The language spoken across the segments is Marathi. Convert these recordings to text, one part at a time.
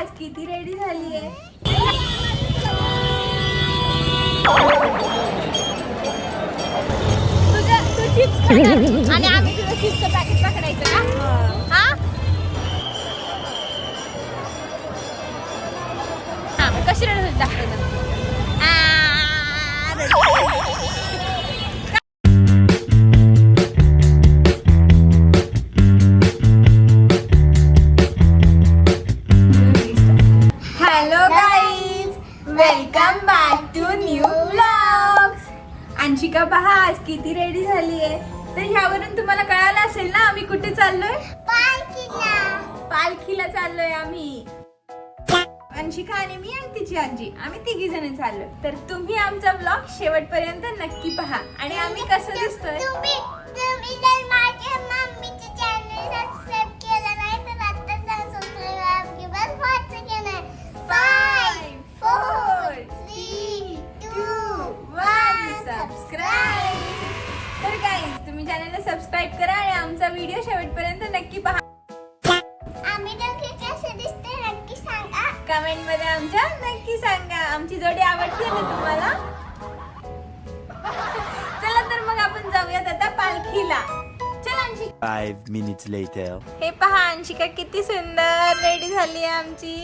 आज किती रेडी झालीये. तू चिप्स खाणार आणि आम्ही तुला चिप्सचं पॅकेट पकडायचं का? हा कशी रेडी होती दाखव. Hello guys, welcome back to new vlogs. Anshika पहा आज किती रेडी झाली आहे. तर ह्यावरून तुम्हाला कळालं असेल ना आम्ही कुठे चाललोय. पालखीला चाललोय आम्ही. अंशिका आणि मी आणि तिची आजी आम्ही तिघी जण चाललोय. तर तुम्ही आमचा व्लॉग शेवटपर्यंत नक्की पहा. आणि आम्ही कसं दिसतोय तुम्ही जर माझ्या मम्मीचे चॅनल सबस्क्राइब केलं नाही तर आता जाऊन सबस्क्राइब किंवा व्हाट्स केलं. 5 4 3 2 1 सबस्क्राईब. तर गाईज तुम्ही चॅनलला सबस्क्राईब करा आणि आमचा व्हिडिओ शेवटपर्यंत नक्की पहा. आम्ही दोघे कसे दिसते नक्की सांगा. कमेंट मध्ये आमच्या नक्की सांगा. आमची जोडी आवडते ना तुम्हाला. चला तर मग आपण जाऊयात आता पालखीला. चला अंशिका. 5 minutes later. हे पहा अंशिका किती सुंदर रेडी झाली आहे आमची.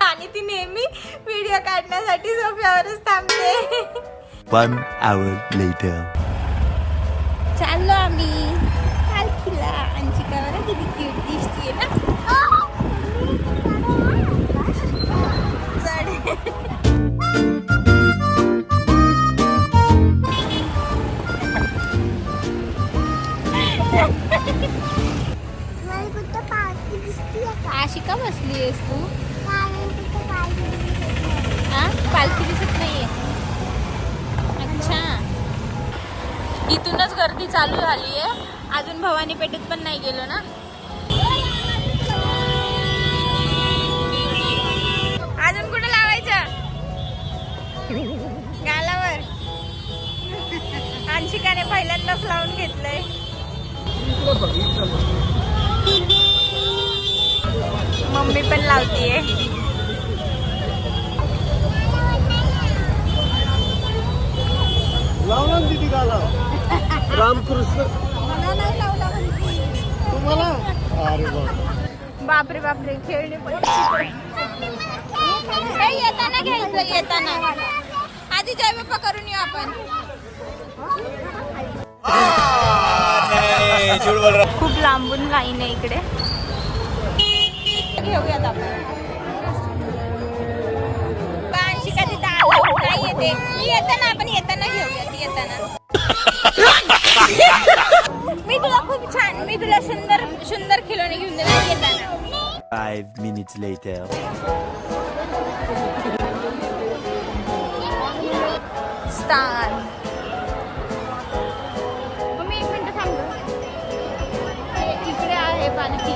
आणि ती नेहमी व्हिडिओ काढण्यासाठी सोफ्यावरच थांबते. 1 hour later. चाललो आम्ही पालखीला. अंशिका बरं किती क्यूट दिसतीये ना. मला कुठं पालखी दिसतीये का? आशिका बसली आहेस तू. नाही कुठं पालखी दिसत नाही. हा पालखी दिसत नाहीये. अच्छा इथूनच गर्दी चालू झाली आहे. अजून भवानी पेठेत पण नाही गेलो ना. अजून कुठे लावायचं गालावर. अंशिकाने पहिल्यांदाच लावून घेतलंय. मम्मी पण लावतीये. लावला ना दीदी गाला. रामकृष्ण तुम्हाला. अरे बापरे बापरे खेळणे पण. येताना घ्यायचं येताना. आधी जय बाप्पा करून येऊ आपण. खूप लांबून लाईन आहे इकडे. घेऊयात आपण. अंशिका तिथं आलो नाही येते. मी येताना आपण येताना घेऊयात. येताना मी तुला खूप छान मी तुला सुंदर सुंदर खिलोने घेऊन देणार येताना. 5 minutes later. स्थान. मम्मी 1 मिनिट थांब. इकडे आहे पालखी.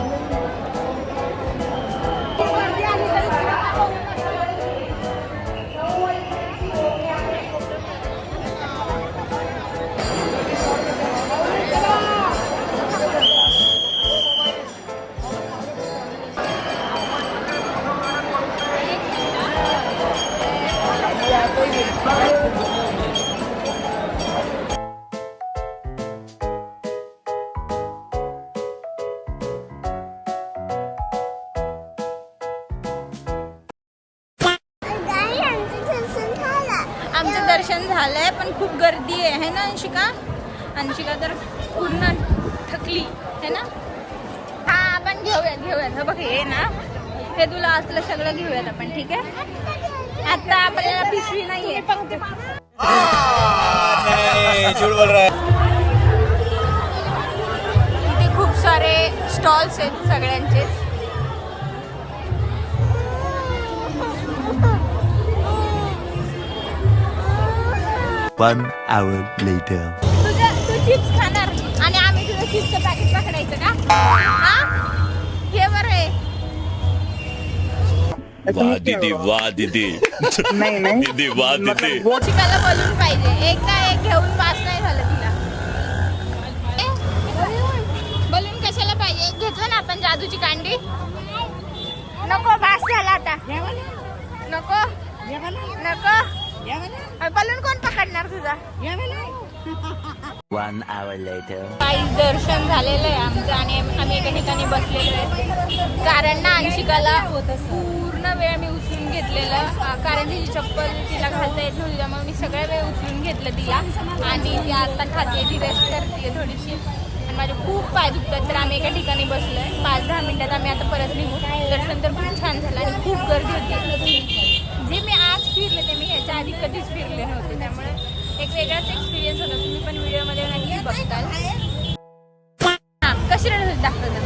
आमचं दर्शन झालंय पण खूप गर्दी आहे ना अंशिका. अंशिका तर पूर्ण थकली है ना. हा आपण घेऊयात. बघ हे ना हे तुला असलं सगळं घेऊयात आपण. ठीक आहे. आता आपल्याला पिशवी नाहीये. इथे खूप सारे स्टॉल्स आहेत सगळ्यांचेच. 1 hour later. तू चिप्स खाणार आणि आम्ही तुला चिप्सचं पॅकेट पकडायचं का? हा हे बरं आहे. वाह दीदी वाह दीदी. नहीं नहीं दीदी वाह दीदी. शिकायला बलून पाहिजे. एकदा एक घेऊन पास नाही झालं तिला. बलून कशाला पाहिजे. घेतलं ना आपण जादूची कांडी. नको बास झाला आता नको नको बलून कोण पकडणार तुझा 1 hour later. काही दर्शन झालेलं आहे आमचं आणि आम्ही एका ठिकाणी बसलेलो आहे कारण ना अंशिकाला पूर्ण वेळ मी उचलून घेतलेलं कारण तिची चप्पल तिला घालता येत नव्हती त्यामुळे मी सगळ्या वेळ उचलून घेतलं तिला आणि ती आता खाते ती रेस्ट करते थोडीशी आणि माझे खूप पाय दुखतात तर आम्ही एका ठिकाणी बसलो आहे 5-10 मिनिटात आम्ही आता परत निघू दर्शन तर खूप छान झालं आणि खूप गर्दी होती जे मी आज फिरले ते मी ह्याच्या आधी कधीच फिरले नव्हते त्यामुळे एक वेगळाच एक्सपिरियन्स होता तुम्ही पण व्हिडिओमध्ये नक्की बघताल हां कशी रडत दाखवतात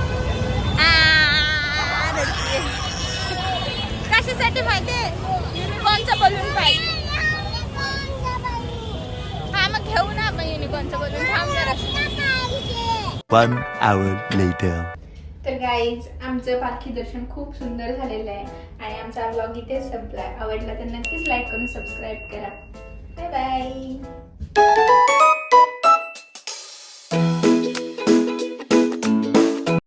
कशासाठी माहितीये युनिकॉर्नचा बलून पाहिजे हा मग घेऊ ना आपण युनिकॉर्नचा बलून थांब जरा 1 hour later. तर गाईज आमचं पालखी दर्शन खूप सुंदर झालेलं आहे आणि आमचा व्लॉग इथेच संपला आवडला तर नक्कीच लाईक करून सबस्क्राईब करा बाय बाय